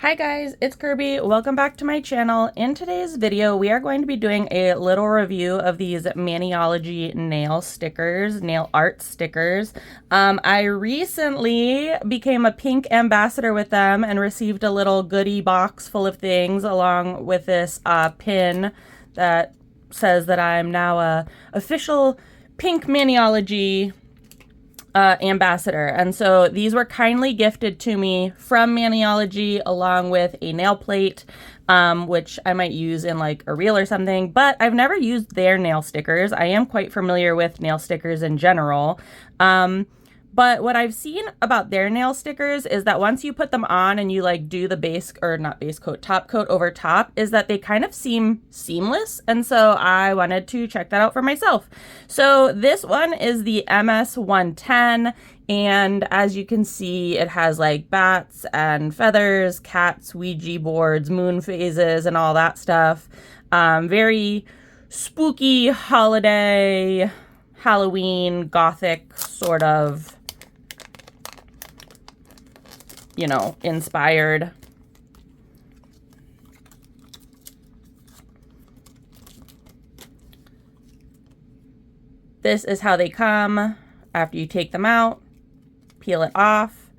Hi guys, it's Kirby. Welcome back to my channel. In today's video, we are going to be doing a little review of these Maniology nail stickers, nail art stickers. I recently became a pink ambassador with them and received a little goodie box full of things along with this pin that says that I'm now a official pink Maniology ambassador. And so these were kindly gifted to me from Maniology along with a nail plate, which I might use in like a reel or something, but I've never used their nail stickers. I am quite familiar with nail stickers in general. But what I've seen about their nail stickers is that once you put them on and you like do the base, or not base coat, top coat over top, is that they kind of seem seamless. And so I wanted to check that out for myself. So this one is the MS-110. And as you can see, it has like bats and feathers, cats, Ouija boards, moon phases, and all that stuff. Very spooky holiday, Halloween, gothic sort of, you know, inspired. This is how they come after you take them out. Peel it off.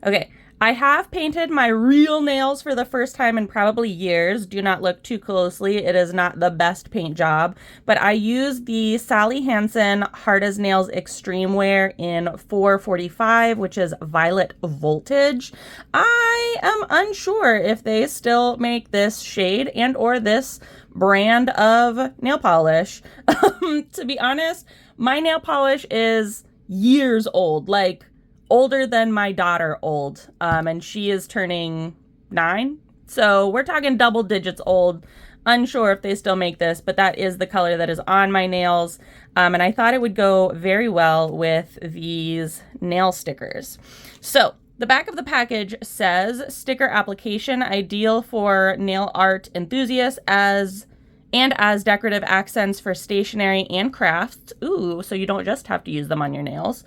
Okay, I have painted my real nails for the first time in probably years. Do not look too closely. It is not the best paint job, but I used the Sally Hansen Hard as Nails Extreme Wear in 445, which is Violet Voltage. I am unsure if they still make this shade and or this brand of nail polish. To be honest, my nail polish is years old, like older than my daughter old, and she is turning 9, so we're talking double digits old. Unsure if they still make this, but that is the color that is on my nails, and I thought it would go very well with these nail stickers. So the back of the package says sticker application ideal for nail art enthusiasts as decorative accents for stationery and crafts. Ooh, so you don't just have to use them on your nails.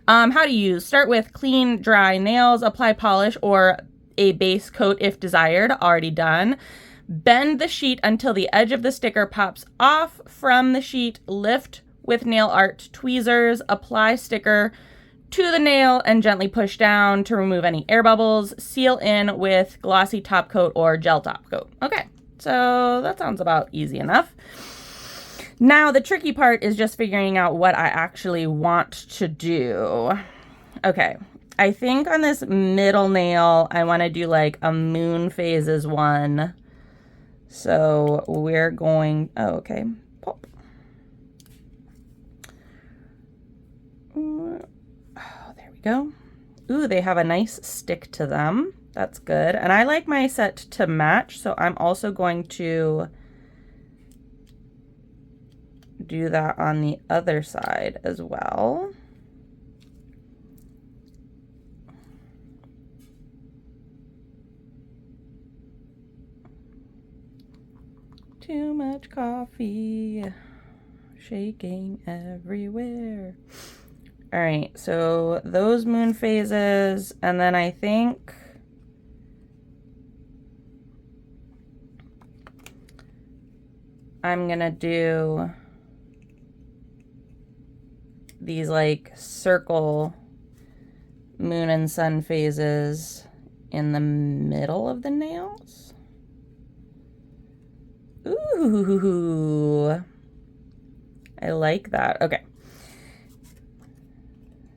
How to use: start with clean, dry nails, apply polish or a base coat if desired, already done. Bend the sheet until the edge of the sticker pops off from the sheet. Lift with nail art tweezers, apply sticker to the nail and gently push down to remove any air bubbles. Seal in with glossy top coat or gel top coat. Okay, so that sounds about easy enough. Now, the tricky part is just figuring out what I actually want to do. Okay, I think on this middle nail, I want to do like a moon phases one. So we're going, oh, okay, pop. Oh, there we go. Ooh, they have a nice stick to them. That's good. And I like my set to match, so I'm also going to do that on the other side as well. Too much coffee, shaking everywhere. All right, so those moon phases, and then I think I'm gonna do these like circle moon and sun phases in the middle of the nails. Ooh, I like that. Okay.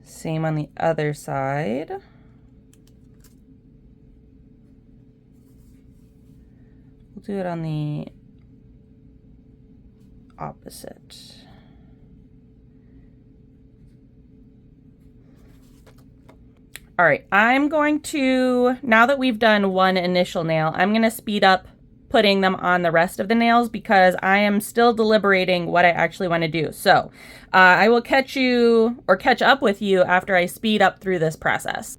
Same on the other side. We'll do it on the opposite. All right, I'm going to, now that we've done one initial nail, I'm going to speed up putting them on the rest of the nails because I am still deliberating what I actually want to do. So I will catch up with you after I speed up through this process.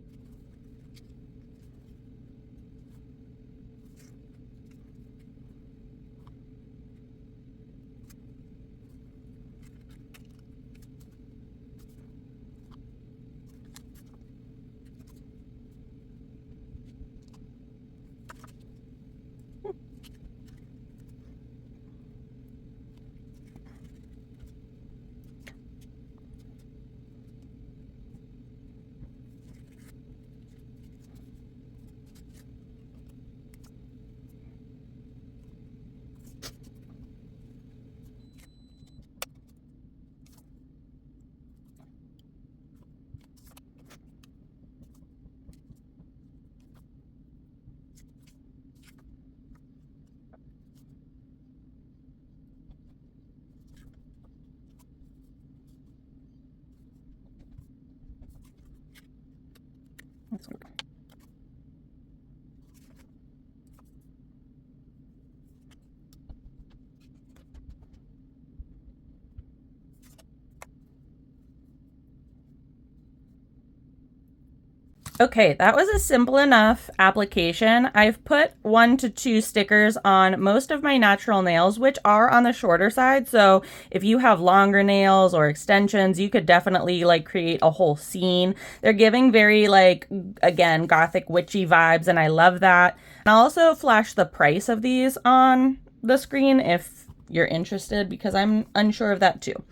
Okay, that was a simple enough application. I've put 1 to 2 stickers on most of my natural nails, which are on the shorter side. So if you have longer nails or extensions, you could definitely like create a whole scene. They're giving very like, again, gothic witchy vibes, and I love that. And I'll also flash the price of these on the screen if you're interested, because I'm unsure of that too.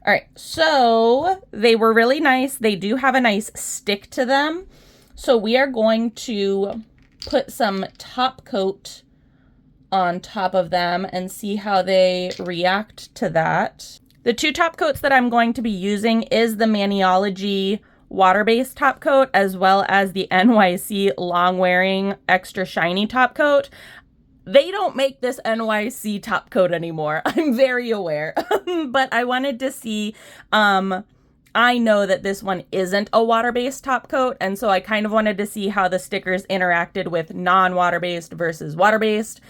All right, so they were really nice. They do have a nice stick to them. So we are going to put some top coat on top of them and see how they react to that. The 2 top coats that I'm going to be using is the MANIOLOGY water-based top coat, as well as the NYC long-wearing extra shiny top coat. They don't make this NYC top coat anymore. I'm very aware, but I wanted to see, I know that this one isn't a water-based top coat, and so I kind of wanted to see how the stickers interacted with non-water-based versus water-based,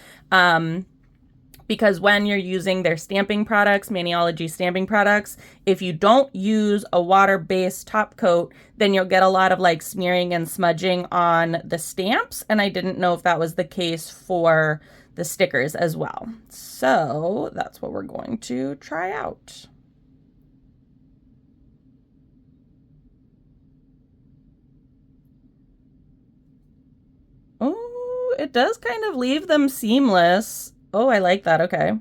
because when you're using their stamping products, MANIOLOGY stamping products, if you don't use a water-based top coat, then you'll get a lot of like smearing and smudging on the stamps, and I didn't know if that was the case for the stickers as well. So that's what we're going to try out. Oh, it does kind of leave them seamless. Oh, I like that. Okay.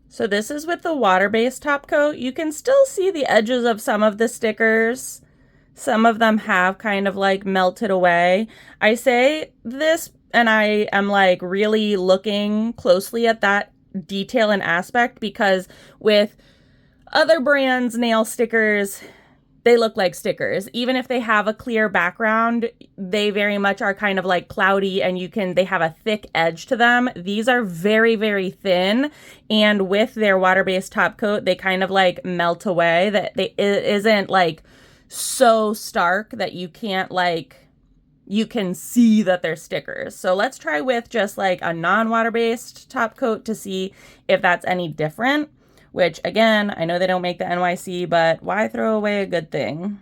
So this is with the water-based top coat. You can still see the edges of some of the stickers. Some of them have kind of like melted away. I say this and I am like really looking closely at that detail and aspect, because with other brands' nail stickers, they look like stickers. Even if they have a clear background, they very much are kind of like cloudy, and they have a thick edge to them. These are very, very thin, and with their water-based top coat, they kind of like melt away. That it isn't like so stark that you can't like, you can see that they're stickers. So let's try with just like a non-water-based top coat to see if that's any different, which again, I know they don't make the NYC, but why throw away a good thing?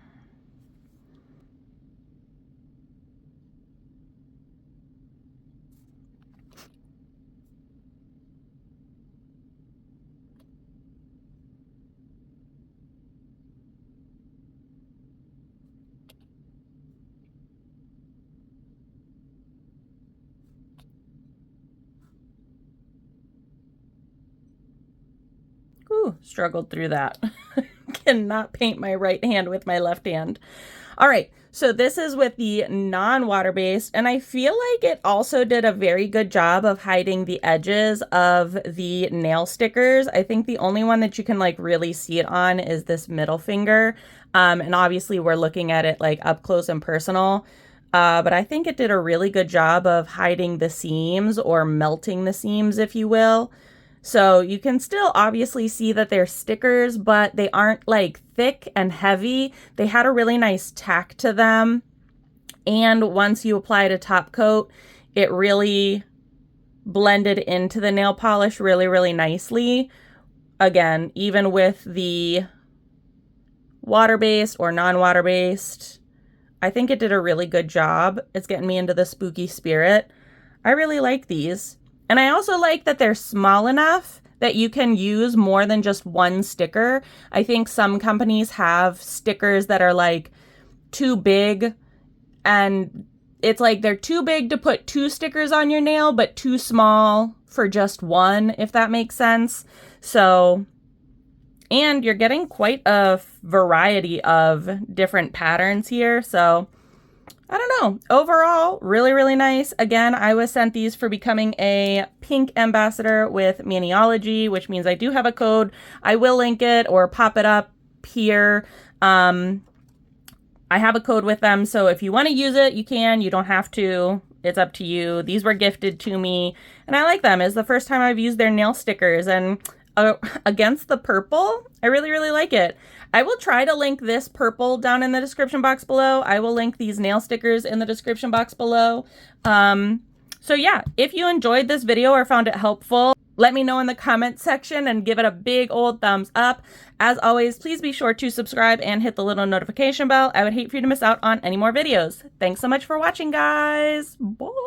Ooh, struggled through that. Cannot paint my right hand with my left hand. All right, so this is with the non-water-based, and I feel like it also did a very good job of hiding the edges of the nail stickers. I think the only one that you can like really see it on is this middle finger. And obviously we're looking at it like up close and personal. But I think it did a really good job of hiding the seams, or melting the seams, if you will. So you can still obviously see that they're stickers, but they aren't like thick and heavy. They had a really nice tack to them. And once you applied a top coat, it really blended into the nail polish really, really nicely. Again, even with the water-based or non-water-based, I think it did a really good job. It's getting me into the spooky spirit. I really like these. And I also like that they're small enough that you can use more than just one sticker. I think some companies have stickers that are like too big, and it's like they're too big to put 2 stickers on your nail, but too small for just one, if that makes sense. So, and you're getting quite a variety of different patterns here. So I don't know. Overall, really, really nice. Again, I was sent these for becoming a pink ambassador with MANIOLOGY, which means I do have a code. I will link it or pop it up here. I have a code with them, so if you want to use it, you can. You don't have to. It's up to you. These were gifted to me, and I like them. It's the first time I've used their nail stickers, and against the purple. I really, really like it. I will try to link this purple down in the description box below. I will link these nail stickers in the description box below. So yeah, if you enjoyed this video or found it helpful, let me know in the comments section and give it a big old thumbs up. As always, please be sure to subscribe and hit the little notification bell. I would hate for you to miss out on any more videos. Thanks so much for watching, guys. Bye.